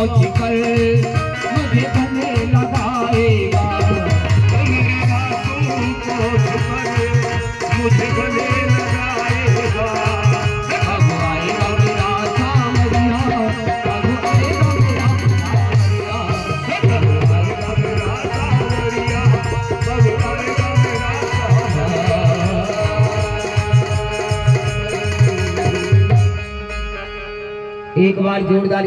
पहुँच कर मुझे गले लगाएगा, मुझे गले लगाएगा। अब आएगा मेरा सामरिया, अब आएगा मेरा सामरिया, अब आएगा मेरा सावरिया, अब आएगा मेरा सावरिया। एक बार जोरदार